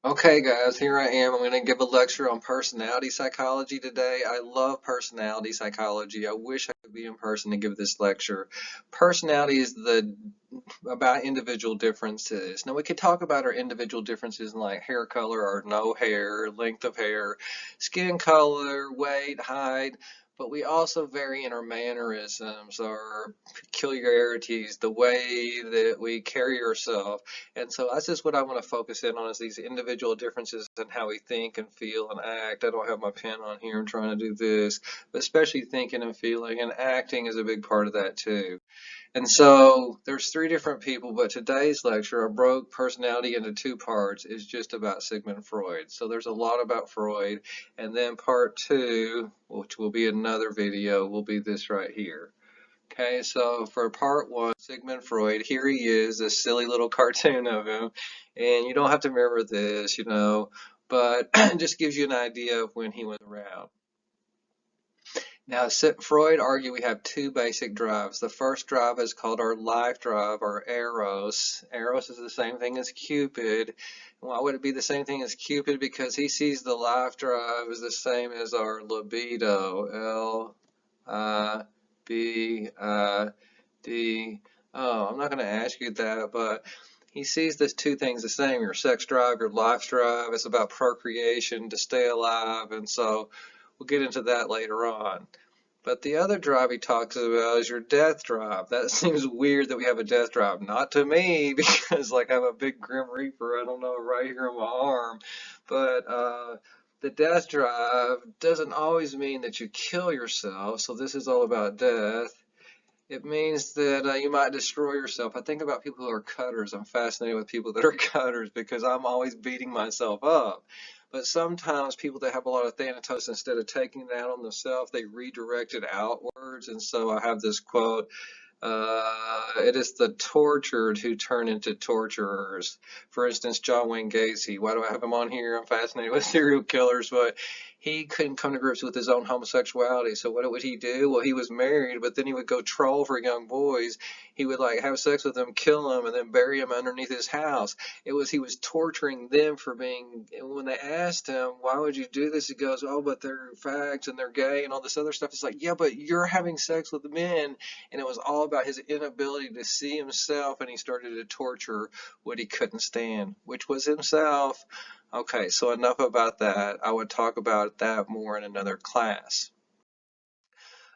Okay, guys, here I am. I'm going to give a lecture on personality psychology today. I love personality psychology. I wish I could be in person to give this lecture. Personality is about individual differences. Now, we could talk about our individual differences in like hair color or no hair, length of hair, skin color, weight, height, but we also vary in our mannerisms, our peculiarities, the way that we carry ourselves. And so that's just what I want to focus in on is these individual differences in how we think and feel and act. I don't have my pen on here. I'm trying to do this, but especially thinking and feeling and acting is a big part of that too. And so there's three different people, but today's lecture, I broke personality into two parts, is just about Sigmund Freud. So there's a lot about Freud. And then part two, which will be another video, will be this right here. Okay, so for part one, Sigmund Freud, here he is, this silly little cartoon of him. And you don't have to remember this, but it just gives you an idea of when he was around. Now, Freud argued we have two basic drives. The first drive is called our life drive, or Eros. Eros is the same thing as Cupid. Why would it be the same thing as Cupid? Because he sees the life drive as the same as our libido. L-I-B-I-D. Oh, I'm not going to ask you that, but he sees these two things the same. Your sex drive, your life drive. It's about procreation, to stay alive, and so we'll get into that later on. But the other drive he talks about is your death drive. That seems weird that we have a death drive. Not to me, because like I'm a big Grim Reaper, I don't know, right here on my arm. But the death drive doesn't always mean that you kill yourself. So this is all about death. It means that you might destroy yourself. I think about people who are cutters. I'm fascinated with people that are cutters because I'm always beating myself up. But sometimes people that have a lot of thanatos, instead of taking it out on themselves, they redirect it outwards. And so I have this quote, it is the tortured who turn into torturers. For instance, John Wayne Gacy. Why do I have him on here? I'm fascinated with serial killers, but he couldn't come to grips with his own homosexuality. So what would he do? Well, he was married, but then he would go troll for young boys. He would like have sex with them, kill them, and then bury them underneath his house. He was torturing them for being. When they asked him, "Why would you do this?" He goes, "Oh, but they're fags and they're gay and all this other stuff." It's like, yeah, but you're having sex with men, and it was all about his inability to see himself, and he started to torture what he couldn't stand, which was himself. Okay, so enough about that. I would talk about that more in another class.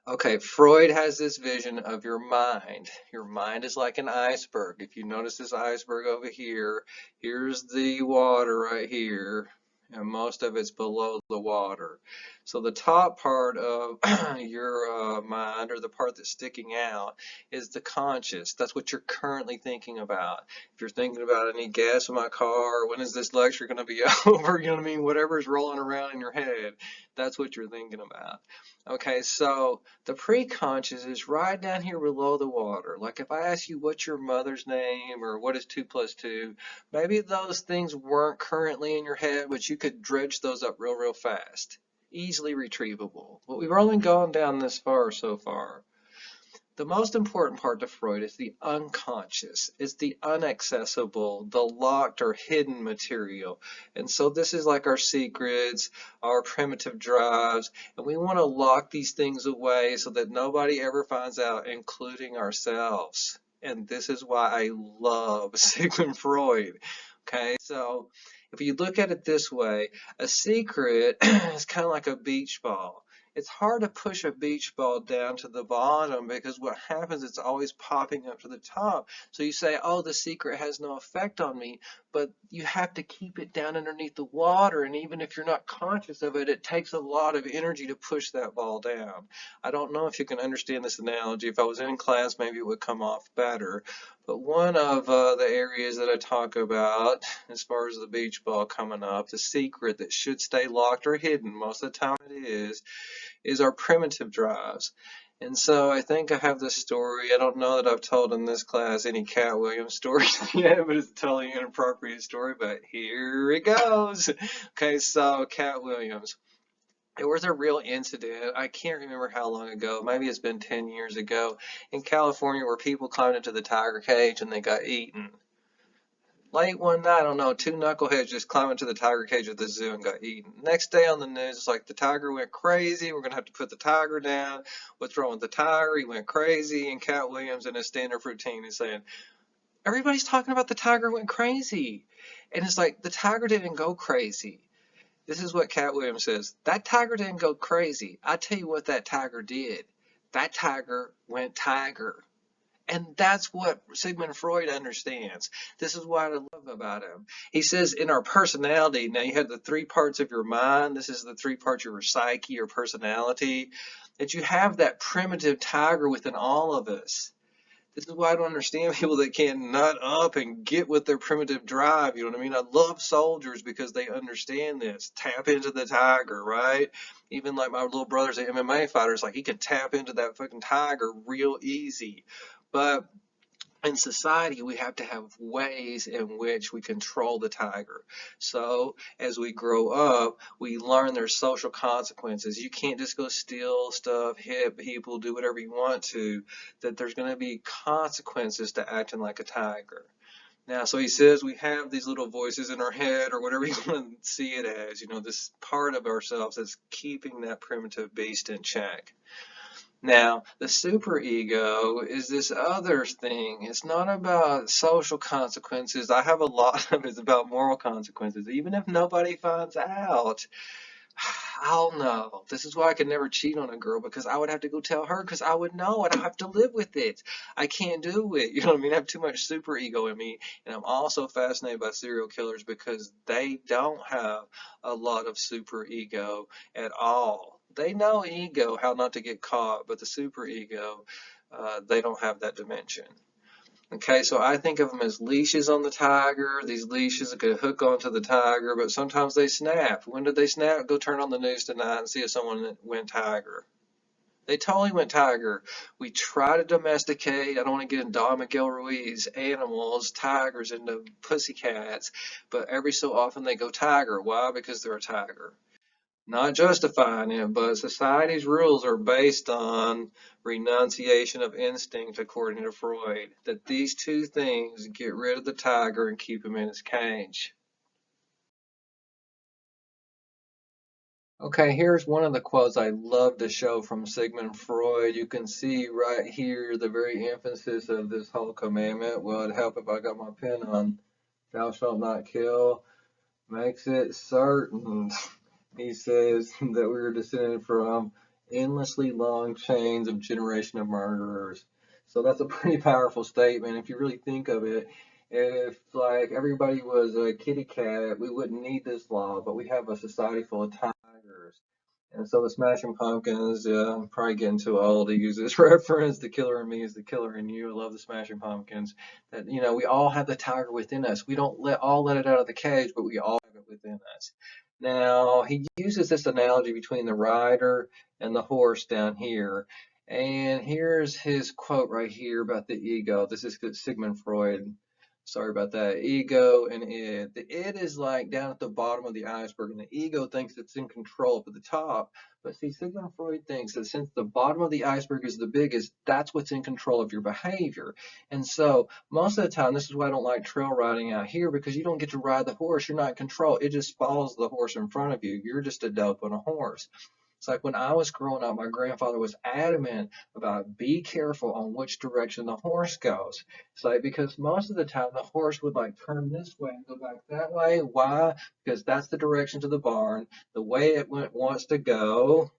Okay, Freud has this vision of your mind. Your mind is like an iceberg. If you notice this iceberg over here, here's the water right here, and most of it's below the water. So the top part of your mind, or the part that's sticking out, is the conscious. That's what you're currently thinking about. If you're thinking about, I need gas in my car, when is this lecture going to be over, you know what I mean? Whatever's rolling around in your head, that's what you're thinking about. Okay, so the pre-conscious is right down here below the water. Like if I ask you what's your mother's name or what is 2 plus 2, maybe those things weren't currently in your head, but you could dredge those up real, real fast. Easily retrievable. But we've only gone down this far so far. The most important part to Freud is the unconscious. It's the unaccessible, the locked or hidden material. And so this is like our secrets, our primitive drives, and we want to lock these things away so that nobody ever finds out, including ourselves. And this is why I love Sigmund Freud. Okay, so if you look at it this way, a secret is kind of like a beach ball. It's hard to push a beach ball down to the bottom because what happens, it's always popping up to the top. So you say, oh, the secret has no effect on me, but you have to keep it down underneath the water. And even if you're not conscious of it, it takes a lot of energy to push that ball down. I don't know if you can understand this analogy. If I was in class, maybe it would come off better. But one of the areas that I talk about, as far as the beach ball coming up, the secret that should stay locked or hidden, most of the time it is our primitive drives. And so I think I have this story. I don't know that I've told in this class any Cat Williams stories yet, but it's a totally inappropriate story, but here it goes. Okay, so Cat Williams. It was a real incident. I can't remember how long ago. Maybe it's been 10 years ago in California where people climbed into the tiger cage and they got eaten. Late one night, I don't know, two knuckleheads just climbed into the tiger cage at the zoo and got eaten. Next day on the news, it's like the tiger went crazy. We're gonna have to put the tiger down. What's wrong with the tiger? He went crazy. And Cat Williams in his stand-up routine is saying, everybody's talking about the tiger went crazy. And it's like, the tiger didn't go crazy. This is what Cat Williams says. That tiger didn't go crazy. I tell you what that tiger did. That tiger went tiger. And that's what Sigmund Freud understands. This is what I love about him. He says in our personality, now you have the three parts of your mind. This is the three parts of your psyche, your personality, that you have that primitive tiger within all of us. This is why I don't understand people that can't nut up and get with their primitive drive. You know what I mean? I love soldiers because they understand this. Tap into the tiger, right? Even like my little brother's an MMA fighter, like he can tap into that fucking tiger real easy. But in society, we have to have ways in which we control the tiger. So as we grow up, we learn there's social consequences. You can't just go steal stuff, hit people, do whatever you want to, that there's going to be consequences to acting like a tiger. Now, so he says we have these little voices in our head, or whatever you want to see it as, this part of ourselves that's keeping that primitive beast in check. Now, the superego is this other thing. It's not about social consequences. I have a lot of it's about moral consequences. Even if nobody finds out, I'll know. This is why I could never cheat on a girl, because I would have to go tell her, because I would know and I have to live with it. I can't do it. You know what I mean? I have too much superego in me. And I'm also fascinated by serial killers because they don't have a lot of superego at all. They know ego, how not to get caught, but the superego, they don't have that dimension. Okay, so I think of them as leashes on the tiger. These leashes could hook onto the tiger, but sometimes they snap. When did they snap? Go turn on the news tonight and see if someone went tiger. They totally went tiger. We try to domesticate, I don't want to get into Don Miguel Ruiz, animals, tigers into pussycats, but every so often they go tiger. Why? Because they're a tiger. Not justifying it, but society's rules are based on renunciation of instinct, according to Freud. That these two things get rid of the tiger and keep him in his cage. Okay, here's one of the quotes I love to show from Sigmund Freud. You can see right here the very emphasis of this whole commandment. Well, it'd help if I got my pen on. Thou shalt not kill. Makes it certain. He says that we are descended from endlessly long chains of generation of murderers. So that's a pretty powerful statement if you really think of it. If like everybody was a kitty cat, we wouldn't need this law, but we have a society full of tigers. And so the Smashing Pumpkins, I'm probably getting too old to use this reference. The killer in me is the killer in you. I love the Smashing Pumpkins. That we all have the tiger within us. We don't let it out of the cage, but we all have it within us. Now he uses this analogy between the rider and the horse down here. And here's his quote right here about the ego. This is Sigmund Freud. Sorry about that. Ego and id. The id is like down at the bottom of the iceberg, and the ego thinks it's in control up at the top. But see, Sigmund Freud thinks that since the bottom of the iceberg is the biggest, that's what's in control of your behavior. And so most of the time, this is why I don't like trail riding out here, because you don't get to ride the horse. You're not in control. It just follows the horse in front of you. You're just a dope on a horse. It's like when I was growing up, my grandfather was adamant about be careful on which direction the horse goes. It's like because most of the time the horse would like turn this way and go back that way. Why? Because that's the direction to the barn. The way it wants to go,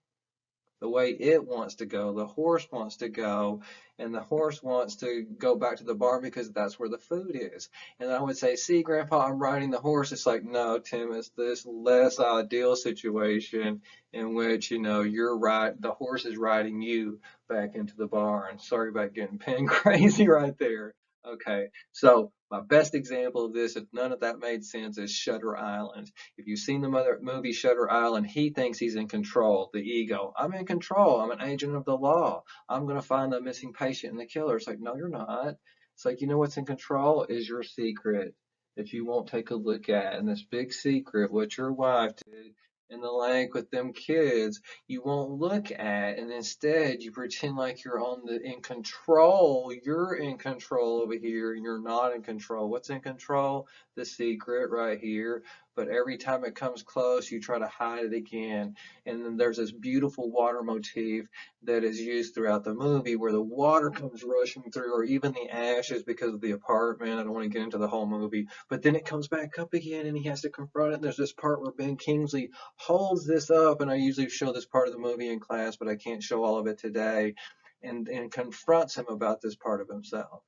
the way it wants to go, the horse wants to go, and the horse wants to go back to the barn because that's where the food is. And I would say, see, Grandpa, I'm riding the horse. It's like, no, Tim, it's this less ideal situation in which, you're right, the horse is riding you back into the barn. Sorry about getting pen crazy right there. Okay, so my best example of this, if none of that made sense, is Shutter Island. If you've seen the movie Shutter Island, he thinks he's in control, the ego. I'm in control. I'm an agent of the law. I'm going to find the missing patient and the killer. It's like, no, you're not. It's like, what's in control is your secret that you won't take a look at. And this big secret, what your wife did, in the lake with them kids, you won't look at, and instead you pretend like you're in control. You're in control over here, and you're not in control. What's in control? The secret right here. But every time it comes close, you try to hide it again. And then there's this beautiful water motif that is used throughout the movie where the water comes rushing through, or even the ashes because of the apartment. I don't want to get into the whole movie, but then it comes back up again and he has to confront it. And there's this part where Ben Kingsley holds this up, and I usually show this part of the movie in class, but I can't show all of it today, and confronts him about this part of himself.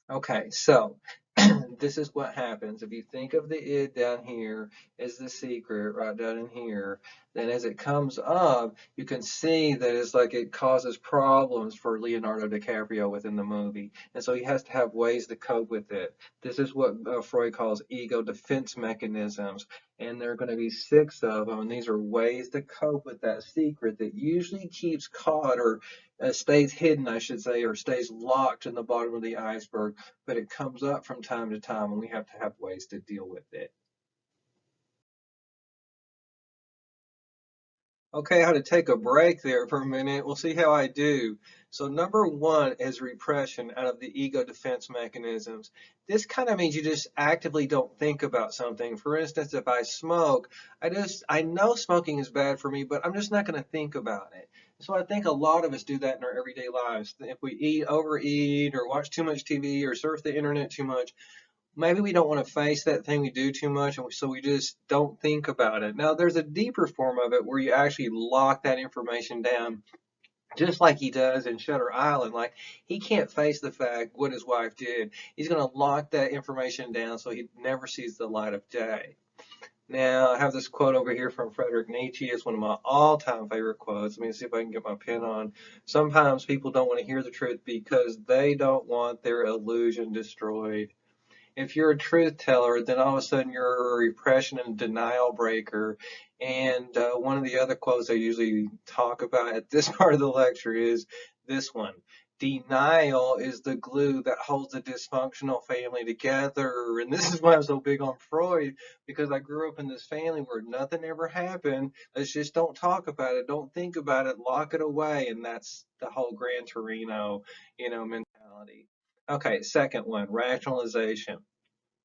Okay, so this is what happens. If you think of the id down here as the secret right down in here, then as it comes up, you can see that it's like it causes problems for Leonardo DiCaprio within the movie. And so he has to have ways to cope with it. This is what Freud calls ego defense mechanisms. And there are going to be 6 of them. And these are ways to cope with that secret that usually keeps caught or stays hidden, I should say, or stays locked in the bottom of the iceberg, but it comes up from time to time, and we have to have ways to deal with it. Okay, I had to take a break there for a minute. We'll see how I do. So number 1 is repression out of the ego defense mechanisms. This kind of means you just actively don't think about something. For instance, if I smoke, I know smoking is bad for me, but I'm just not going to think about it. So I think a lot of us do that in our everyday lives. If we overeat, or watch too much TV, or surf the internet too much, maybe we don't want to face that thing we do too much, and so we just don't think about it. Now, there's a deeper form of it where you actually lock that information down, just like he does in Shutter Island. Like, he can't face the fact what his wife did. He's going to lock that information down so he never sees the light of day. Now, I have this quote over here from Friedrich Nietzsche. It's one of my all-time favorite quotes. Let me see if I can get my pen on. Sometimes people don't want to hear the truth because they don't want their illusion destroyed. If you're a truth teller, then all of a sudden you're a repression and denial breaker. And one of the other quotes I usually talk about at this part of the lecture is this one. Denial is the glue that holds a dysfunctional family together. And this is why I'm so big on Freud, because I grew up in this family where nothing ever happened. Let's just don't talk about it, don't think about it, lock it away. And that's the whole Gran Torino, mentality. Okay, second one, rationalization.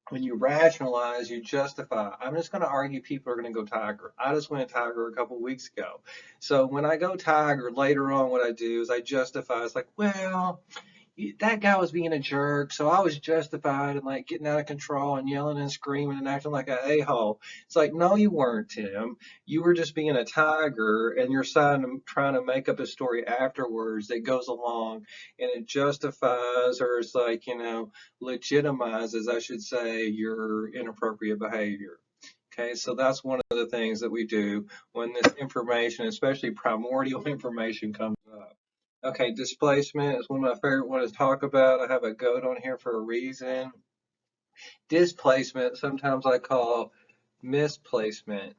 When you rationalize, you justify. I'm just going to argue people are going to go Tiger. I just went Tiger a couple weeks ago. So when I go Tiger, later on what I do is I justify. It's like, well, that guy was being a jerk, so I was justified in like getting out of control and yelling and screaming and acting like an a-hole. It's like, no, you weren't, Tim. You were just being a tiger, and you're trying to make up a story afterwards that goes along and it justifies, or it's like, legitimizes, I should say, your inappropriate behavior. Okay, so that's one of the things that we do when this information, especially primordial information, comes up. Okay, displacement is one of my favorite ones to talk about. I have a goat on here for a reason. Displacement, sometimes I call misplacement.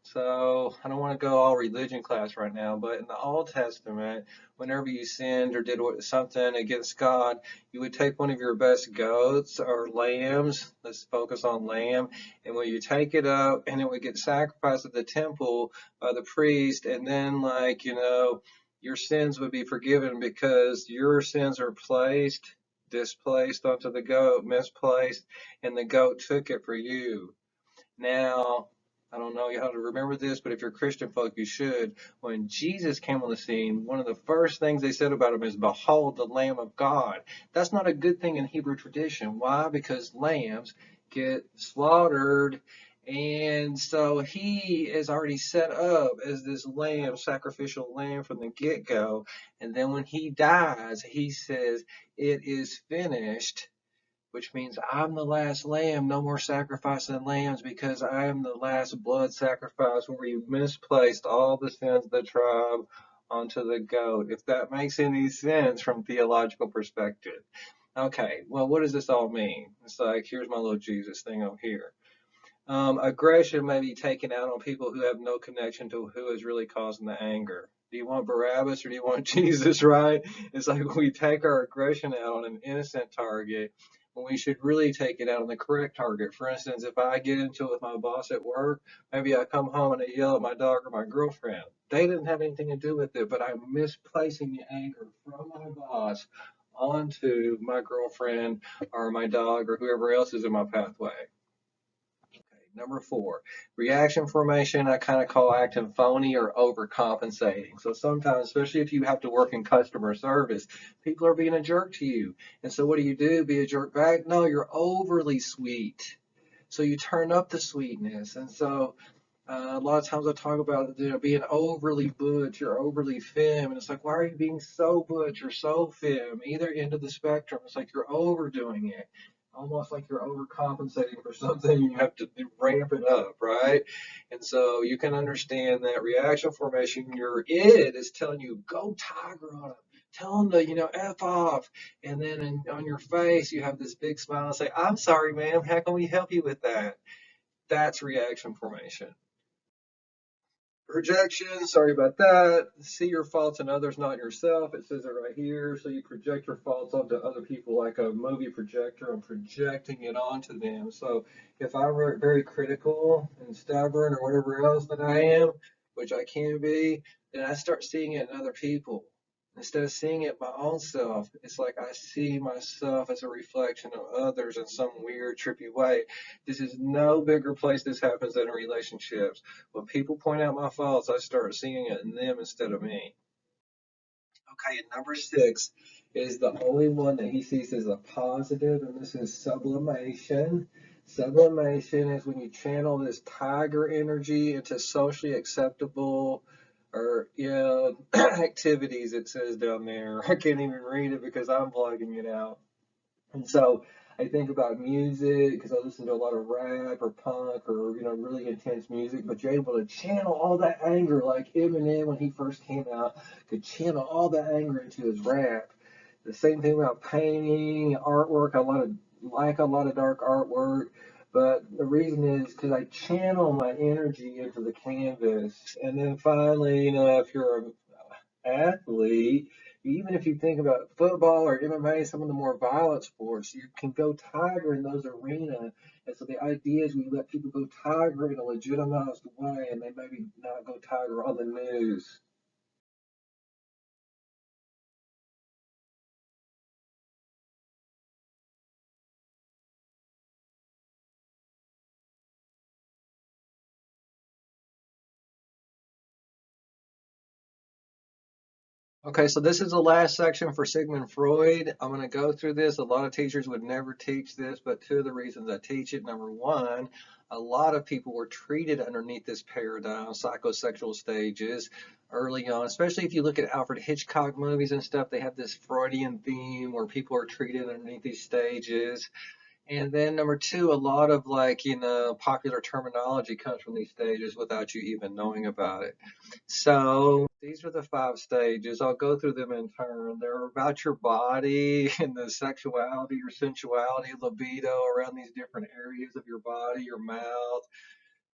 So I don't want to go all religion class right now, but in the Old Testament, whenever you sinned or did something against God, you would take one of your best goats or lambs. Let's focus on lamb. And when you take it up, and it would get sacrificed at the temple by the priest, and then your sins would be forgiven because your sins are displaced onto the goat, misplaced, and the goat took it for you. Now, I don't know how to remember this, but if you're Christian folk, you should. When Jesus came on the scene, one of the first things they said about him is, "Behold, the Lamb of God." That's not a good thing in Hebrew tradition. Why? Because lambs get slaughtered. And so he is already set up as this lamb, sacrificial lamb from the get-go. And then when he dies, he says, "It is finished," which means I'm the last lamb, no more sacrificing lambs because I am the last blood sacrifice where you misplaced all the sins of the tribe onto the goat. If that makes any sense from theological perspective. Okay, well, what does this all mean? It's like, here's my little Jesus thing over here. Aggression may be taken out on people who have no connection to who is really causing the anger. Do you want Barabbas or do you want Jesus, right? It's like we take our aggression out on an innocent target, when we should really take it out on the correct target. For instance, if I get into it with my boss at work, maybe I come home and I yell at my dog or my girlfriend. They didn't have anything to do with it, but I'm misplacing the anger from my boss onto my girlfriend or my dog or whoever else is in my pathway. Number four, reaction formation, I kind of call acting phony or overcompensating. So sometimes, especially if you have to work in customer service, people are being a jerk to you. And so what do? Be a jerk back? No, you're overly sweet. So you turn up the sweetness. And so a lot of times I talk about being overly butch or overly femme, and it's like, why are you being so butch or so femme? Either end of the spectrum. It's like you're overdoing it, almost like you're overcompensating for something. You have to ramp it up, right? And so you can understand that reaction formation. Your id is telling you, go tiger on them. Tell them to, F off. And then on your face, you have this big smile and say, I'm sorry, ma'am. How can we help you with that? That's reaction formation. Projection, sorry about that. See your faults in others, not yourself. It says it right here. So you project your faults onto other people like a movie projector. I'm projecting it onto them. So if I'm very critical and stubborn or whatever else that I am, which I can be, then I start seeing it in other people. Instead of seeing it my own self, it's like I see myself as a reflection of others in some weird, trippy way. This is no bigger place this happens than in relationships. When people point out my faults, I start seeing it in them instead of me. Okay, and number six is the only one that he sees as a positive, and this is sublimation. Sublimation is when you channel this tiger energy into socially acceptable or activities, it says down there. I can't even read it because I'm blogging it out. And so I think about music because I listen to a lot of rap or punk or really intense music, but you're able to channel all that anger like Eminem when he first came out could channel all that anger into his rap. The same thing about painting, artwork. Like a lot of dark artwork, but the reason is because I channel my energy into the canvas. And then finally, if you're an athlete, even if you think about football or MMA, some of the more violent sports, you can go tiger in those arenas. And so the idea is we let people go tiger in a legitimized way, and they maybe not go tiger on the news. Okay, so this is the last section for Sigmund Freud. I'm going to go through this. A lot of teachers would never teach this, but two of the reasons I teach it. Number one, a lot of people were treated underneath this paradigm, psychosexual stages, early on, especially if you look at Alfred Hitchcock movies and stuff, they have this Freudian theme where people are treated underneath these stages. And then number two, a lot of popular terminology comes from these stages without you even knowing about it. So these are the five stages. I'll go through them in turn. They're about your body and the sexuality or sensuality, libido around these different areas of your body, your mouth.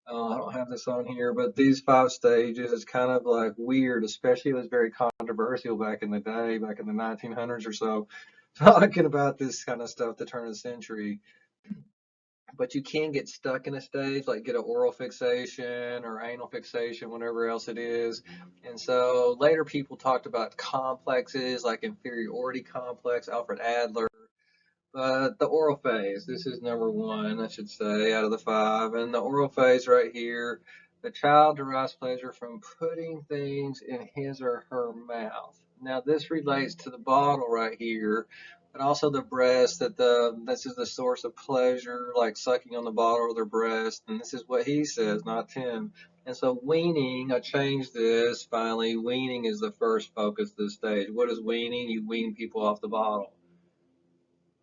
I don't have this on here, but these five stages is kind of like weird, especially it was very controversial back in the day, back in the 1900s or so, talking about this kind of stuff, the turn of the century. But you can get stuck in a stage, like get an oral fixation or anal fixation, whatever else it is. And so later people talked about complexes like inferiority complex, Alfred Adler. But the oral phase, this is number one, I should say, out of the five. And the oral phase right here, the child derives pleasure from putting things in his or her mouth. Now this relates to the bottle right here, but also the breast, this is the source of pleasure, like sucking on the bottle or the breast. And this is what he says, not Tim. And so weaning, I changed this finally. Weaning is the first focus of this stage. What is weaning? You wean people off the bottle.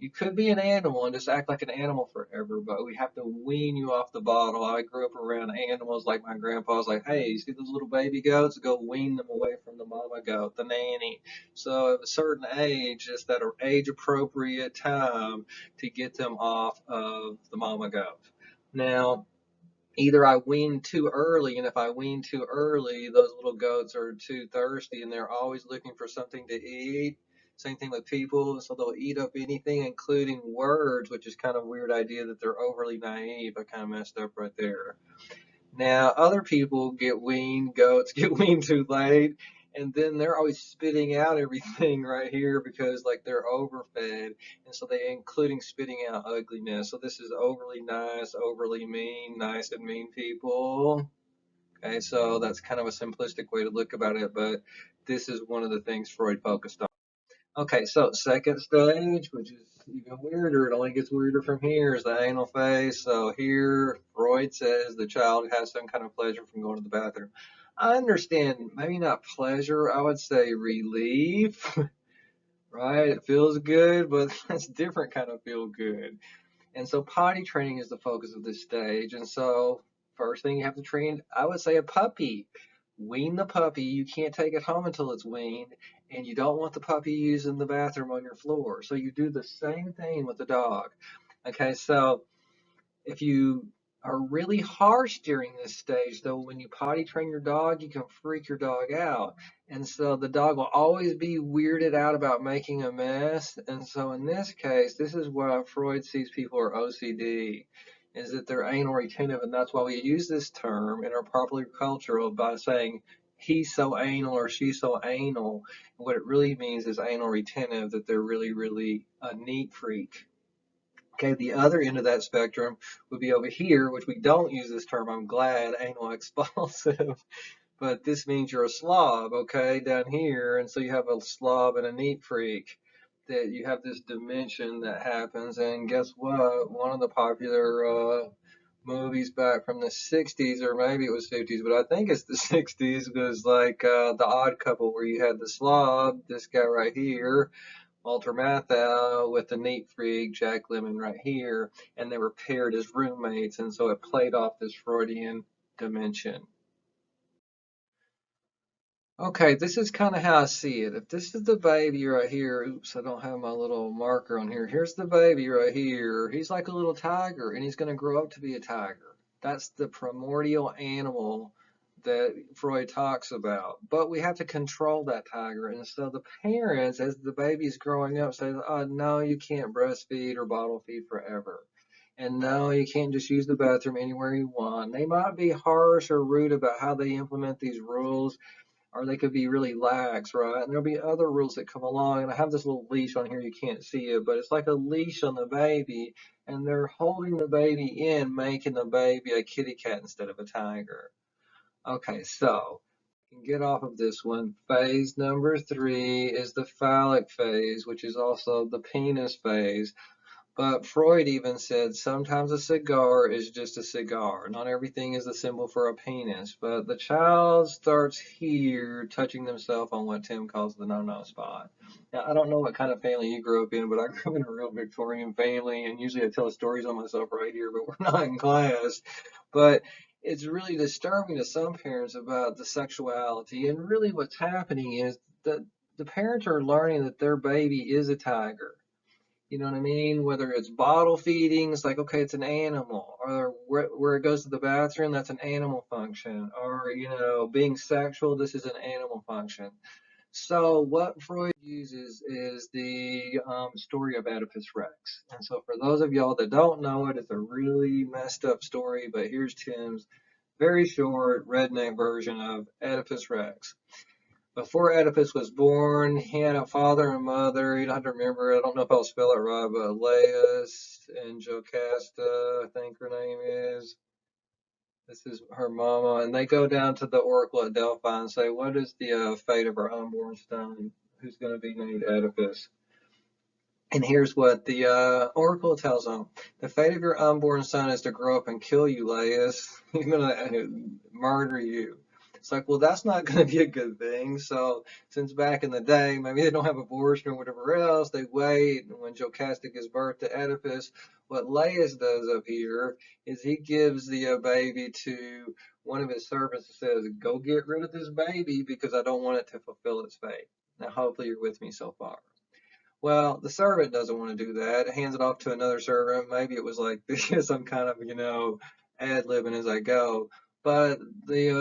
You could be an animal and just act like an animal forever, but we have to wean you off the bottle. I grew up around animals like my grandpa's like, hey, you see those little baby goats? Go wean them away from the mama goat, the nanny. So at a certain age, it's that age appropriate time to get them off of the mama goat. Now, either I wean too early, and if I wean too early, those little goats are too thirsty and they're always looking for something to eat. Same thing with people, so they'll eat up anything, including words, which is kind of a weird idea that they're overly naive. I kind of messed up right there. Now, other people get weaned, goats get weaned too late, and then they're always spitting out everything right here because like they're overfed, and so they including spitting out ugliness. So this is overly nice, overly mean, nice and mean people. Okay, so that's kind of a simplistic way to look about it, but this is one of the things Freud focused on. Okay, so second stage, which is even weirder, it only gets weirder from here, is the anal phase. So here, Freud says the child has some kind of pleasure from going to the bathroom. I understand, maybe not pleasure, I would say relief, right? It feels good, but that's different kind of feel good. And so potty training is the focus of this stage. And so first thing you have to train, I would say a puppy. Wean the puppy. You can't take it home until it's weaned, and you don't want the puppy using the bathroom on your floor. So you do the same thing with the dog. Okay, so if you are really harsh during this stage, though, when you potty train your dog, you can freak your dog out. And so the dog will always be weirded out about making a mess. And so in this case, this is why Freud sees people are OCD, is that they're anal retentive. And that's why we use this term in our popular culture by saying he's so anal or she's so anal. And what it really means is anal retentive, that they're really, really a neat freak. Okay, the other end of that spectrum would be over here, which we don't use this term, I'm glad, anal expulsive, but this means you're a slob, okay, down here, and so you have a slob and a neat freak, that you have this dimension that happens, and guess what? One of the popular movies back from the 60s, or maybe it was 50s, but I think it's the 60s, was like The Odd Couple, where you had the slob, this guy right here, Walter Matthau, with the neat freak Jack Lemmon right here, and they were paired as roommates, and so it played off this Freudian dimension. Okay, this is kind of how I see it. If this is the baby right here, oops, I don't have my little marker on here. Here's the baby right here. He's like a little tiger, and he's going to grow up to be a tiger. That's the primordial animal that Freud talks about. But we have to control that tiger. And so the parents, as the baby's growing up, say, oh, no, you can't breastfeed or bottle feed forever. And no, you can't just use the bathroom anywhere you want. They might be harsh or rude about how they implement these rules, or they could be really lax, right? And there'll be other rules that come along. And I have this little leash on here, you can't see it, but it's like a leash on the baby, and they're holding the baby in, making the baby a kitty cat instead of a tiger. Okay, so you can get off of this one. Phase number 3 is the phallic phase, which is also the penis phase. But Freud even said sometimes a cigar is just a cigar. Not everything is the symbol for a penis. But the child starts here touching themselves on what Tim calls the no-no spot. Now, I don't know what kind of family you grew up in, but I grew up in a real Victorian family, and usually I tell stories on myself right here, but we're not in class. But it's really disturbing to some parents about the sexuality. And really what's happening is that the parents are learning that their baby is a tiger. You know what I mean? Whether it's bottle feeding, it's like, okay, it's an animal. Or where it goes to the bathroom, that's an animal function. Or, being sexual, this is an animal function. So what Freud uses is the story of Oedipus Rex. And so for those of y'all that don't know it, it's a really messed up story, but here's Tim's very short redneck version of Oedipus Rex. Before Oedipus was born, he had a father and mother. You don't have to remember. I don't know if I'll spell it right, but Laius and Jocasta, I think her name is. This is her mama, and they go down to the oracle at Delphi and say, "What is the fate of our unborn son? Who's going to be named Oedipus?" And here's what the oracle tells them: the fate of your unborn son is to grow up and kill you, Laius. He's going to murder you. It's like, well, that's not going to be a good thing. So since back in the day, maybe they don't have abortion or whatever else, they wait. And when Jocasta gives birth to Oedipus, what Laius does up here is he gives the baby to one of his servants and says, go get rid of this baby because I don't want it to fulfill its fate. Now, hopefully you're with me so far. Well, the servant doesn't want to do that. Hands it off to another servant. Maybe it was like some kind of, ad-libbing as I go. But the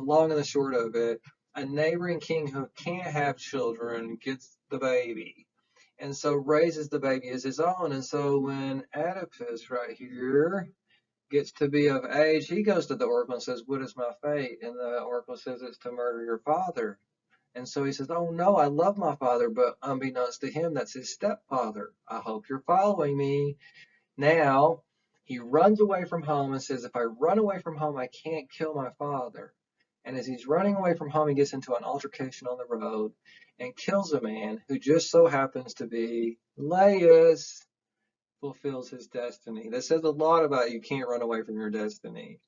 long and the short of it, a neighboring king who can't have children gets the baby, and so raises the baby as his own. And so when Oedipus right here gets to be of age, he goes to the oracle and says, "What is my fate?" And the oracle says, "It's to murder your father." And so he says, "Oh no, I love my father," but unbeknownst to him, that's his stepfather. I hope you're following me. Now, he runs away from home and says, "If I run away from home, I can't kill my father." And as he's running away from home, he gets into an altercation on the road and kills a man who just so happens to be Laius, fulfills his destiny. That says a lot about you can't run away from your destiny.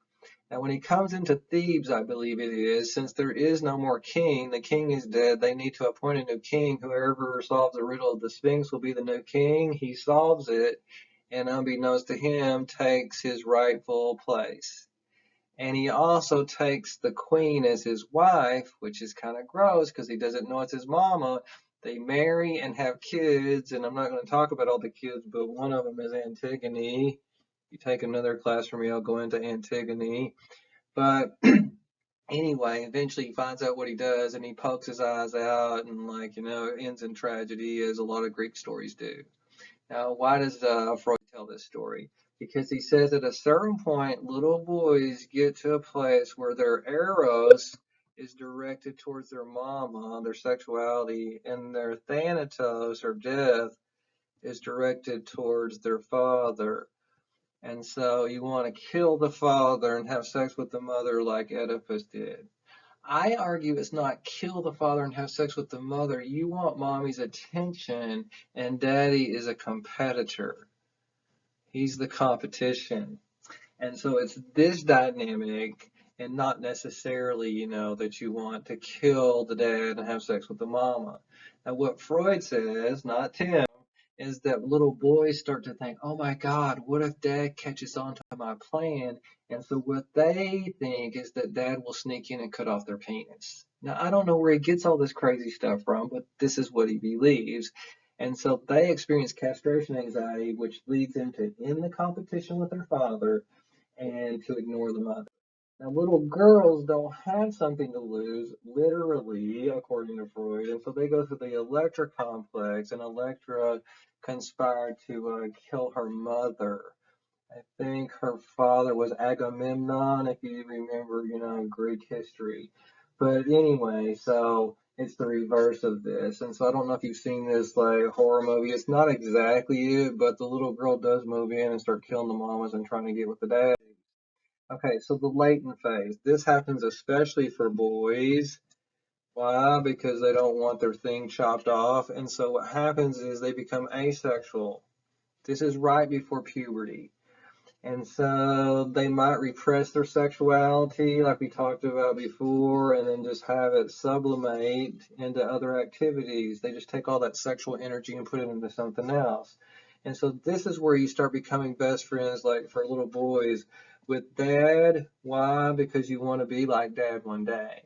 Now, when he comes into Thebes, I believe it is, since there is no more king, the king is dead, they need to appoint a new king. Whoever solves the riddle of the Sphinx will be the new king. He solves it, and unbeknownst to him, takes his rightful place. And he also takes the queen as his wife, which is kind of gross because he doesn't know it's his mama. They marry and have kids, and I'm not going to talk about all the kids, but one of them is Antigone. If you take another class from me, I'll go into Antigone. But anyway, eventually he finds out what he does and he pokes his eyes out, and, like, it ends in tragedy, as a lot of Greek stories do. Now, why does Freud tell this story? Because he says at a certain point, little boys get to a place where their eros is directed towards their mama, their sexuality, and their thanatos, or death, is directed towards their father. And so you want to kill the father and have sex with the mother like Oedipus did. I argue it's not kill the father and have sex with the mother. You want mommy's attention, and daddy is a competitor. He's the competition. And so it's this dynamic, and not necessarily, that you want to kill the dad and have sex with the mama. Now, what Freud says, not Tim, is that little boys start to think, "Oh my God, what if dad catches on to my plan?" And so what they think is that dad will sneak in and cut off their penis. Now, I don't know where he gets all this crazy stuff from, but this is what he believes. And so they experience castration anxiety, which leads them to end the competition with their father and to ignore the mother. Now, little girls don't have something to lose, literally, according to Freud, and so they go through the Electra complex, and Electra conspired to kill her mother. I think her father was Agamemnon, if you remember, Greek history. But anyway, so it's the reverse of this. And so I don't know if you've seen this like horror movie. It's not exactly it, but the little girl does move in and start killing the mamas and trying to get with the dad. Okay, so the latent phase. This happens especially for boys. Why? Because they don't want their thing chopped off. And so what happens is they become asexual. This is right before puberty. And so they might repress their sexuality, like we talked about before, and then just have it sublimate into other activities. They just take all that sexual energy and put it into something else. And so this is where you start becoming best friends, like for little boys, with dad. Why? Because you want to be like dad one day.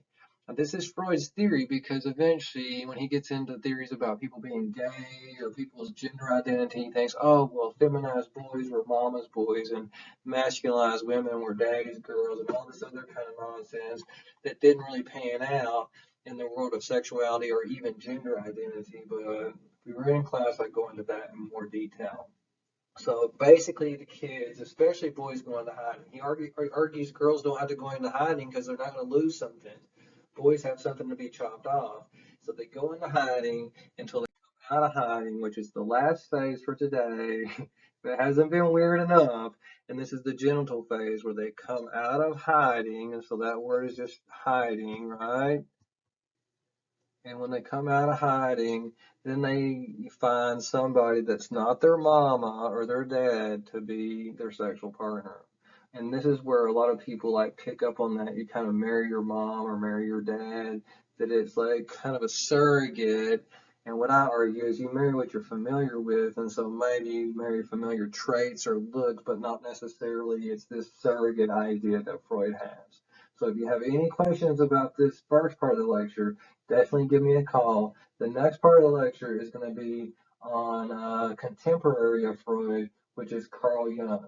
Now, this is Freud's theory, because eventually, when he gets into theories about people being gay or people's gender identity, he thinks, "Oh, well, feminized boys were mama's boys and masculinized women were daddy's girls," and all this other kind of nonsense that didn't really pan out in the world of sexuality or even gender identity. But we were in class, I'd go into that in more detail. So basically, the kids, especially boys, go into hiding. He argues girls don't have to go into hiding because they're not going to lose something. Boys have something to be chopped off. So they go into hiding until they come out of hiding, which is the last phase for today. It hasn't been weird enough. And this is the genital phase where they come out of hiding. And so that word is just hiding, right? And when they come out of hiding, then they find somebody that's not their mama or their dad to be their sexual partner. And this is where a lot of people like pick up on that. You kind of marry your mom or marry your dad, that it's like kind of a surrogate. And what I argue is you marry what you're familiar with. And so maybe you marry familiar traits or looks, but not necessarily it's this surrogate idea that Freud has. So if you have any questions about this first part of the lecture, definitely give me a call. The next part of the lecture is going to be on contemporary of Freud, which is Carl Jung.